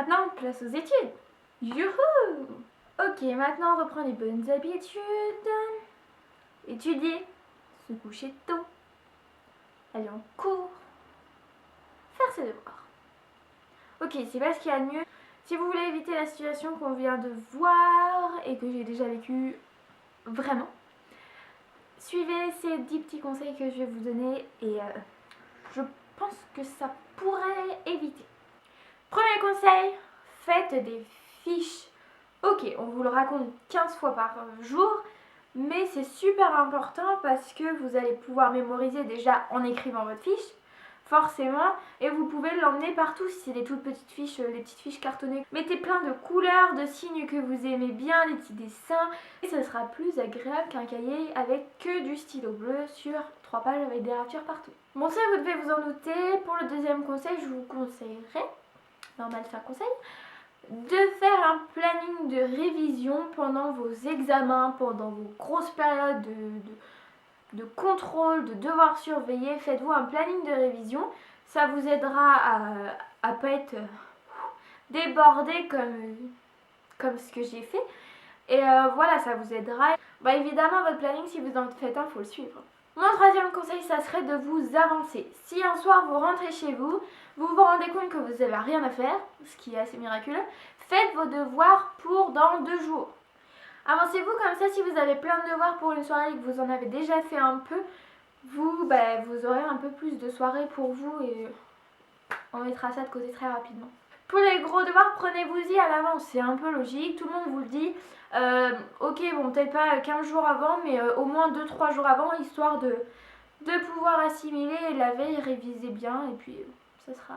Maintenant, place aux études. Youhou! Ok, maintenant on reprend les bonnes habitudes. Étudier, se coucher tôt, aller en cours, faire ses devoirs. Ok, c'est pas ce qu'il y a de mieux. Si vous voulez éviter la situation qu'on vient de voir et que j'ai déjà vécue vraiment, suivez ces 10 petits conseils que je vais vous donner et je pense que ça pourrait éviter. Premier conseil, faites des fiches. Ok, on vous le raconte 15 fois par jour, mais c'est super important parce que vous allez pouvoir mémoriser déjà en écrivant votre fiche, forcément, et vous pouvez l'emmener partout si c'est des toutes petites fiches, les petites fiches cartonnées. Mettez plein de couleurs, de signes que vous aimez bien, des petits dessins, et ce sera plus agréable qu'un cahier avec que du stylo bleu sur 3 pages avec des ratures partout. Bon, ça vous devez vous en douter. Pour le deuxième conseil, je vous conseillerais, normal c'est un conseil, de faire un planning de révision pendant vos examens, pendant vos grosses périodes de contrôle, de devoirs surveillés. Faites-vous un planning de révision, ça vous aidera à pas être débordé comme ce que j'ai fait. Et voilà, ça vous aidera. Bah évidemment, votre planning, si vous en faites un, il faut le suivre. Mon troisième conseil, ça serait de vous avancer. Si un soir vous rentrez chez vous, vous vous rendez compte que vous n'avez rien à faire, ce qui est assez miraculeux, faites vos devoirs pour dans 2 jours. Avancez-vous comme ça, si vous avez plein de devoirs pour une soirée et que vous en avez déjà fait un peu, vous aurez un peu plus de soirée pour vous et on mettra ça de côté très rapidement. Pour les gros devoirs, prenez-vous-y à l'avance, c'est un peu logique, tout le monde vous le dit. Ok, bon, peut-être pas 15 jours avant, mais au moins 2-3 jours avant, histoire de pouvoir assimiler et la veille réviser bien, et puis ça sera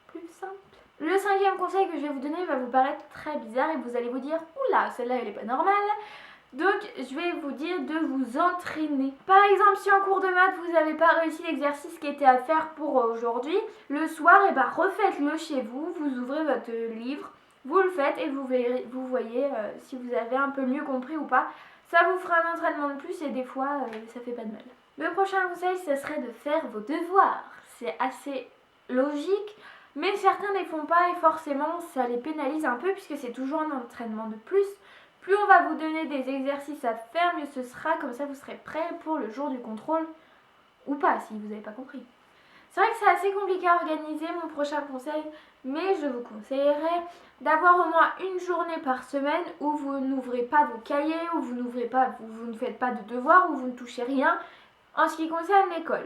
plus simple. Le cinquième conseil que je vais vous donner va vous paraître très bizarre et vous allez vous dire « Oula, celle-là elle est pas normale ». Donc je vais vous dire de vous entraîner. Par exemple, si en cours de maths vous n'avez pas réussi l'exercice qui était à faire pour aujourd'hui, le soir, refaites-le chez vous, vous ouvrez votre livre, vous le faites et vous voyez si vous avez un peu mieux compris ou pas. Ça vous fera un entraînement de plus et des fois ça fait pas de mal. Le prochain conseil, ce serait de faire vos devoirs. C'est assez logique, mais certains ne les font pas et forcément ça les pénalise un peu puisque c'est toujours un entraînement de plus. Plus on va vous donner des exercices à faire, mieux ce sera, comme ça vous serez prêt pour le jour du contrôle, ou pas si vous n'avez pas compris. C'est vrai que c'est assez compliqué à organiser, mon prochain conseil, mais je vous conseillerais d'avoir au moins une journée par semaine où vous n'ouvrez pas vos cahiers, où vous ne faites pas de devoirs, où vous ne touchez rien en ce qui concerne l'école.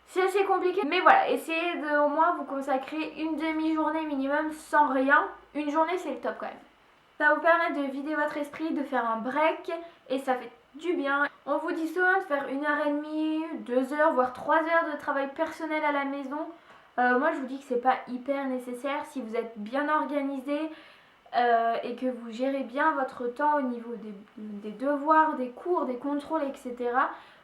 C'est assez compliqué, mais voilà, essayez de au moins vous consacrer une demi-journée minimum sans rien. Une journée, c'est le top quand même. Ça va vous permettre de vider votre esprit, de faire un break et ça fait du bien. On vous dit souvent de faire 1h30, 2 heures, voire 3 heures de travail personnel à la maison. Moi je vous dis que c'est pas hyper nécessaire si vous êtes bien organisé et que vous gérez bien votre temps au niveau des devoirs, des cours, des contrôles, etc.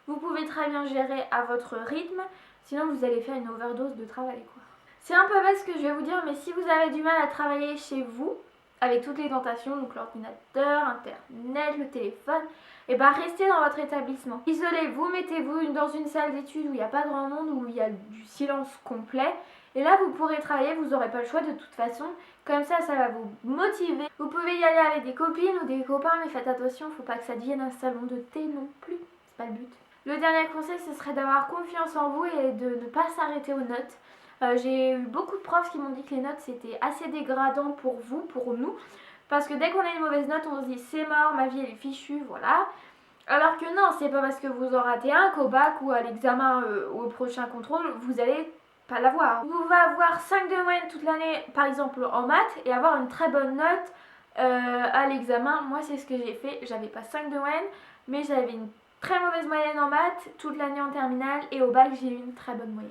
Vous pouvez très bien gérer à votre rythme, sinon vous allez faire une overdose de travail, quoi. C'est un peu bête ce que je vais vous dire, mais si vous avez du mal à travailler chez vous, avec toutes les tentations, donc l'ordinateur, internet, le téléphone, et restez dans votre établissement. Isolez-vous, mettez-vous dans une salle d'études où il n'y a pas grand monde, où il y a du silence complet. Et là, vous pourrez travailler, vous n'aurez pas le choix de toute façon. Comme ça va vous motiver. Vous pouvez y aller avec des copines ou des copains, mais faites attention, il ne faut pas que ça devienne un salon de thé non plus. C'est pas le but. Le dernier conseil, ce serait d'avoir confiance en vous et de ne pas s'arrêter aux notes. J'ai eu beaucoup de profs qui m'ont dit que les notes c'était assez dégradant pour vous, pour nous, parce que dès qu'on a une mauvaise note, on se dit c'est mort, ma vie elle est fichue, voilà. Alors que non, c'est pas parce que vous en ratez un qu'au bac ou à l'examen ou au prochain contrôle, vous allez pas l'avoir. Vous pouvez avoir 5 de moyenne toute l'année, par exemple en maths, et avoir une très bonne note à l'examen. Moi c'est ce que j'ai fait, j'avais pas 5 de moyenne, mais j'avais une très mauvaise moyenne en maths toute l'année en terminale, et au bac j'ai eu une très bonne moyenne.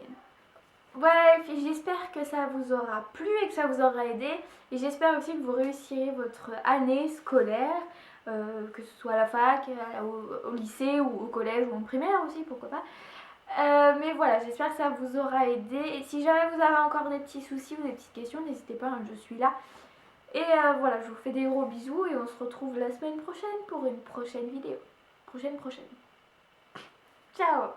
Voilà les filles, j'espère que ça vous aura plu et que ça vous aura aidé. Et j'espère aussi que vous réussirez votre année scolaire, que ce soit à la fac, au lycée ou au collège ou en primaire aussi, pourquoi pas. Mais voilà, j'espère que ça vous aura aidé. Et si jamais vous avez encore des petits soucis ou des petites questions, n'hésitez pas, hein, je suis là. Et voilà, je vous fais des gros bisous et on se retrouve la semaine prochaine pour une prochaine vidéo. Prochaine. Ciao!